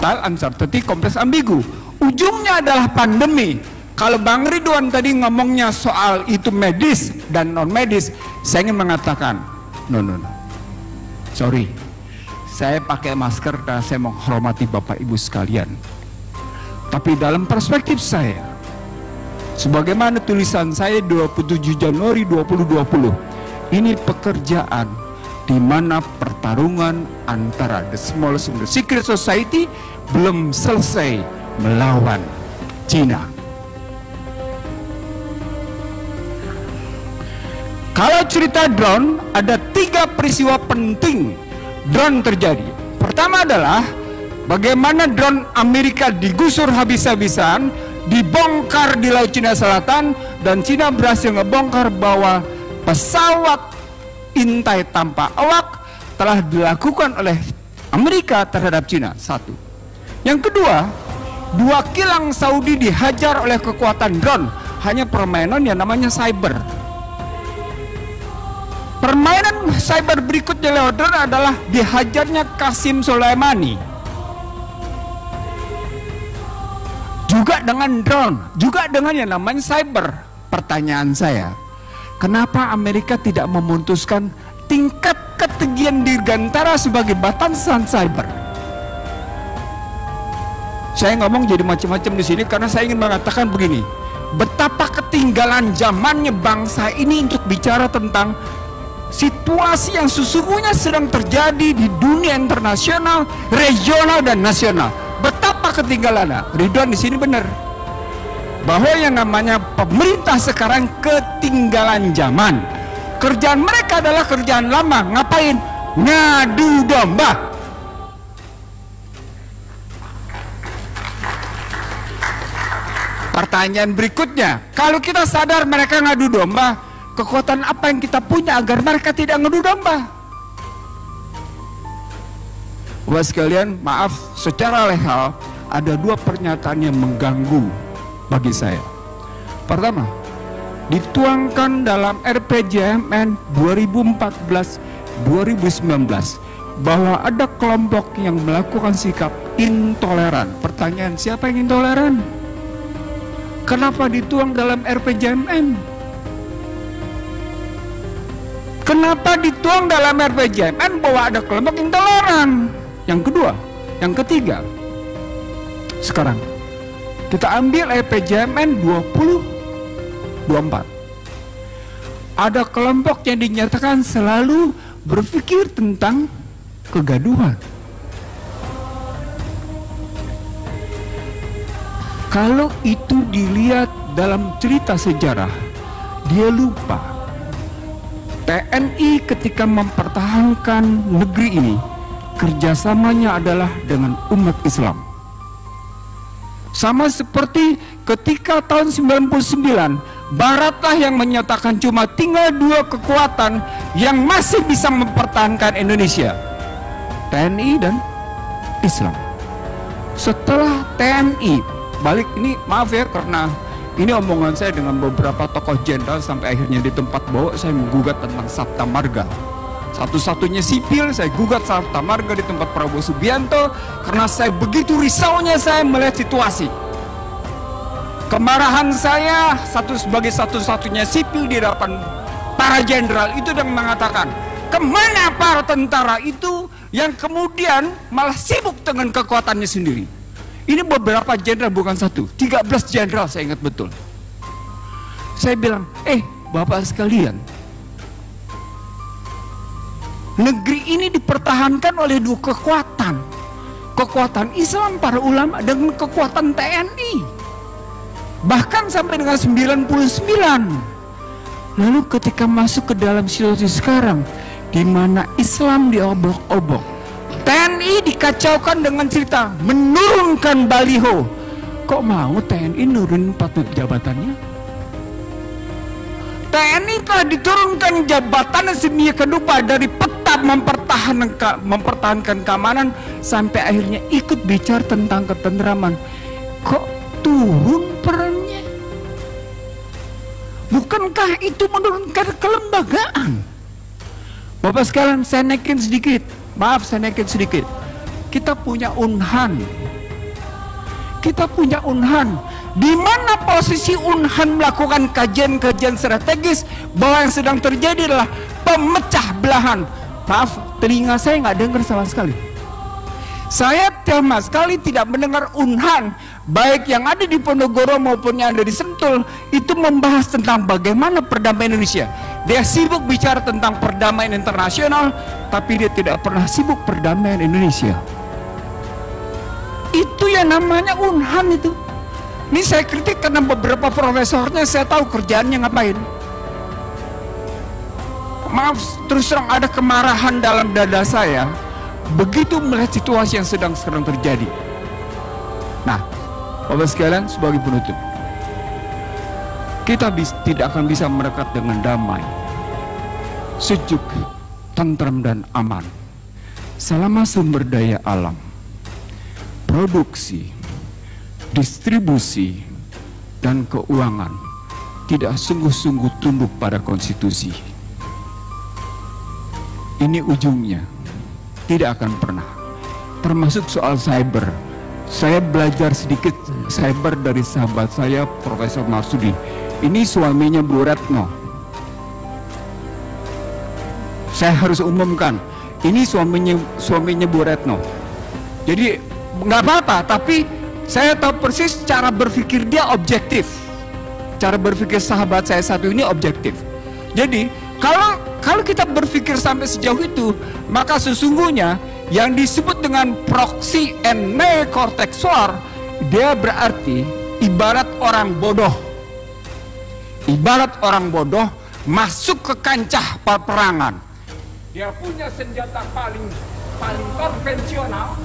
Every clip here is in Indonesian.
legal, uncertainty, kompleks, ambigu. Ujungnya adalah pandemi. Kalau Bang Ridwan tadi ngomongnya soal itu medis dan non medis, saya ingin mengatakan, no. Sorry, saya pakai masker karena saya menghormati Bapak Ibu sekalian. Tapi dalam perspektif saya, sebagaimana tulisan saya 27 Januari 2020, ini pekerjaan di mana pertarungan antara the smallest and the secret society belum selesai melawan Cina. Kalau cerita drone, ada 3 peristiwa penting drone terjadi. Pertama adalah bagaimana drone Amerika digusur habis-habisan, dibongkar di Laut Cina Selatan, dan Cina berhasil ngebongkar bahwa pesawat intai tanpa awak telah dilakukan oleh Amerika terhadap Cina. 1. Yang kedua, 2 kilang Saudi dihajar oleh kekuatan drone. Hanya permainan yang namanya cyber. Permainan cyber berikutnya lewat drone adalah dihajarnya Qasim Soleimani. Juga dengan drone, juga dengan yang namanya cyber. Pertanyaan saya, kenapa Amerika tidak memutuskan tingkat ketinggian Dirgantara sebagai batasan cyber? Saya ngomong jadi macam-macam di sini karena saya ingin mengatakan begini, betapa ketinggalan zamannya bangsa ini untuk bicara tentang situasi yang sesungguhnya sedang terjadi di dunia internasional, regional, dan nasional. Betapa ketinggalannya. Ridwan di sini benar bahwa yang namanya pemerintah sekarang ketinggalan zaman. Kerjaan mereka adalah kerjaan lama. Ngapain? Ngadu domba. Pertanyaan berikutnya, kalau kita sadar mereka ngadu domba, kekuatan apa yang kita punya agar mereka tidak ngadu domba? Bapak sekalian, maaf, secara legal ada 2 pernyataan yang mengganggu bagi saya. Pertama, dituangkan dalam RPJMN 2014-2019 bahwa ada kelompok yang melakukan sikap intoleran. Pertanyaan, siapa yang intoleran? Kenapa dituang dalam RPJMN? Kenapa dituang dalam RPJMN bahwa ada kelompok intoleran? Yang kedua, yang ketiga, sekarang kita ambil RPJMN 2024. Ada kelompok yang dinyatakan selalu berpikir tentang kegaduhan. Kalau itu dilihat dalam cerita sejarah, dia lupa TNI ketika mempertahankan negeri ini, kerjasamanya adalah dengan umat Islam. Sama seperti ketika tahun 99, Baratlah yang menyatakan cuma tinggal 2 kekuatan yang masih bisa mempertahankan Indonesia, TNI dan Islam. Setelah TNI balik, ini maaf ya karena ini omongan saya dengan beberapa tokoh jenderal sampai akhirnya di tempat bawah saya menggugat tentang Sabta Marga. Satu-satunya sipil saya gugat Sabta Marga di tempat Prabowo Subianto karena saya begitu risaunya saya melihat situasi. Kemarahan saya sebagai satu-satunya sipil di hadapan para jenderal itu dan mengatakan, kemana para tentara itu yang kemudian malah sibuk dengan kekuatannya sendiri. Ini beberapa jenderal, bukan 1, 13 jenderal saya ingat betul. Saya bilang, Bapak sekalian, negeri ini dipertahankan oleh 2 kekuatan. Kekuatan Islam, para ulama, dengan kekuatan TNI. Bahkan sampai dengan 99. Lalu ketika masuk ke dalam situasi sekarang, di mana Islam diobok-obok, TNI dikacaukan dengan cerita menurunkan baliho. Kok mau TNI nurunin patut jabatannya? TNI telah diturunkan jabatannya sedemikian rupa dari peta mempertahankan keamanan sampai akhirnya ikut bicara tentang ketenteraman. Kok turun perannya? Bukankah itu menurunkan kelembagaan? Bapak sekalian, saya naikin sedikit. Maaf, saya naikin sedikit. Kita punya Unhan, Kita punya Unhan. Di mana posisi Unhan melakukan kajian-kajian strategis bahwa yang sedang terjadi adalah pemecah belahan. Maaf, telinga saya nggak dengar sama sekali. Saya sama sekali tidak mendengar Unhan, baik yang ada di Ponorogo maupun yang ada di Sentul, itu membahas tentang bagaimana perdamaian Indonesia. Dia sibuk bicara tentang perdamaian internasional, tapi dia tidak pernah sibuk perdamaian Indonesia. Itu yang namanya Unhan itu. Ini saya kritik karena beberapa profesornya saya tahu kerjaannya ngapain. Maaf, terus terang ada kemarahan dalam dada saya begitu melihat situasi yang sekarang terjadi. Nah, Bapak sekalian, sebagai penutup, kita tidak akan bisa mendekat dengan damai, sejuk, tentram dan aman selama sumber daya alam, produksi, distribusi, dan keuangan tidak sungguh-sungguh tunduk pada konstitusi. Ini ujungnya tidak akan pernah. Termasuk soal cyber. Saya belajar sedikit cyber dari sahabat saya, Profesor Marsudi. Ini suaminya Bu Retno. Saya harus umumkan, ini suaminya Bu Retno. Jadi nggak apa-apa, tapi saya tahu persis cara berpikir dia objektif. Cara berpikir sahabat saya satu ini objektif. Jadi kalau kita berpikir sampai sejauh itu, maka sesungguhnya yang disebut dengan proxy and neocortex war, dia berarti ibarat orang bodoh. Ibarat orang bodoh masuk ke kancah peperangan. Dia punya senjata paling konvensional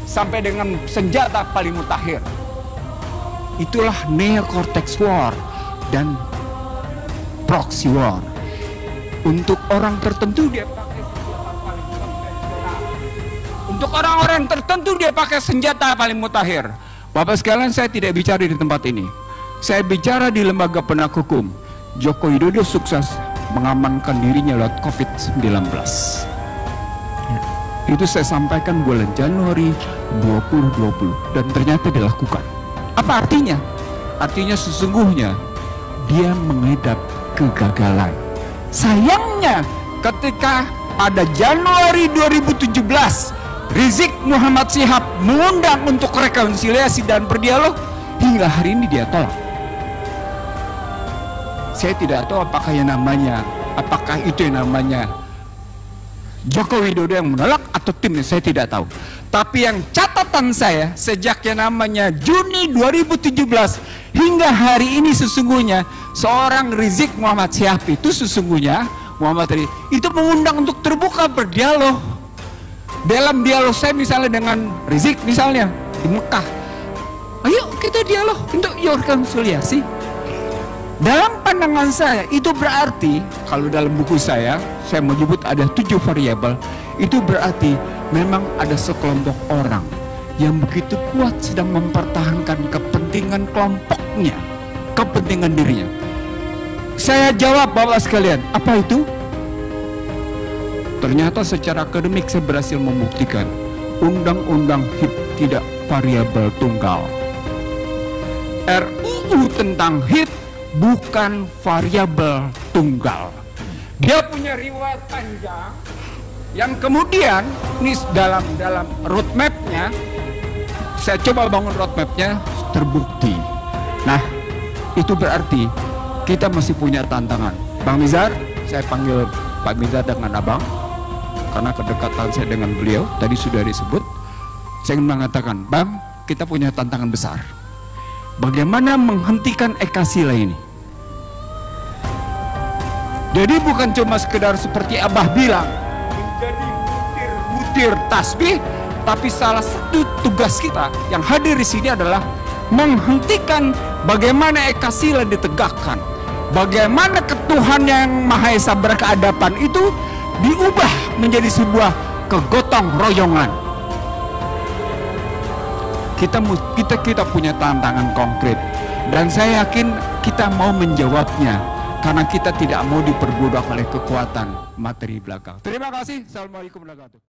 sampai dengan senjata paling mutakhir. Itulah neocortex war dan proxy war. Untuk orang tertentu dia pakai senjata paling konvensional. Untuk orang-orang tertentu dia pakai senjata paling mutakhir. Bapak sekalian, saya tidak bicara di tempat ini. Saya bicara di lembaga penegak hukum. Joko Widodo sukses mengamankan dirinya lewat COVID-19. Itu saya sampaikan bulan Januari 2020 dan ternyata dilakukan. Apa artinya? Artinya sesungguhnya dia mengidap kegagalan. Sayangnya ketika pada Januari 2017 Rizik Muhammad Syihab mengundang untuk rekonsiliasi dan berdialog, hingga hari ini dia tolak. Saya tidak tahu apakah itu yang namanya Joko Widodo yang menolak atau timnya, saya tidak tahu. Tapi yang catatan saya sejak yang namanya Juni 2017 hingga hari ini sesungguhnya seorang Rizik Muhammad Syihab itu sesungguhnya itu mengundang untuk terbuka berdialog. Dalam dialog saya misalnya dengan Rizik misalnya di Mekah, ayo kita dialog untuk rekonsiliasi. Dalam pandangan saya itu berarti, kalau dalam buku saya menyebut ada 7 variabel. Itu berarti memang ada sekelompok orang yang begitu kuat sedang mempertahankan kepentingan kelompoknya, kepentingan dirinya. Saya jawab Bapak sekalian, apa itu? Ternyata secara akademik saya berhasil membuktikan undang-undang HIP tidak variabel tunggal. RUU tentang HIP bukan variabel tunggal. Dia punya riwayat panjang yang kemudian ini dalam roadmapnya, saya coba bangun roadmapnya, terbukti. Nah, itu berarti kita masih punya tantangan. Bang Mizar, saya panggil Pak Mizar dengan abang karena kedekatan saya dengan beliau tadi sudah disebut. Saya ingin mengatakan, Bang, kita punya tantangan besar. Bagaimana menghentikan Ekasila ini? Jadi bukan cuma sekedar seperti Abah bilang menjadi butir-butir tasbih, tapi salah satu tugas kita yang hadir di sini adalah menghentikan bagaimana Ekasila ditegakkan, bagaimana ketuhanan yang Maha Esa berkeadapan itu diubah menjadi sebuah kegotong royongan. Kita punya tantangan konkret dan saya yakin kita mau menjawabnya karena kita tidak mau diperbudak oleh kekuatan materi belakang. Terima kasih. Assalamualaikum warahmatullahi wabarakatuh.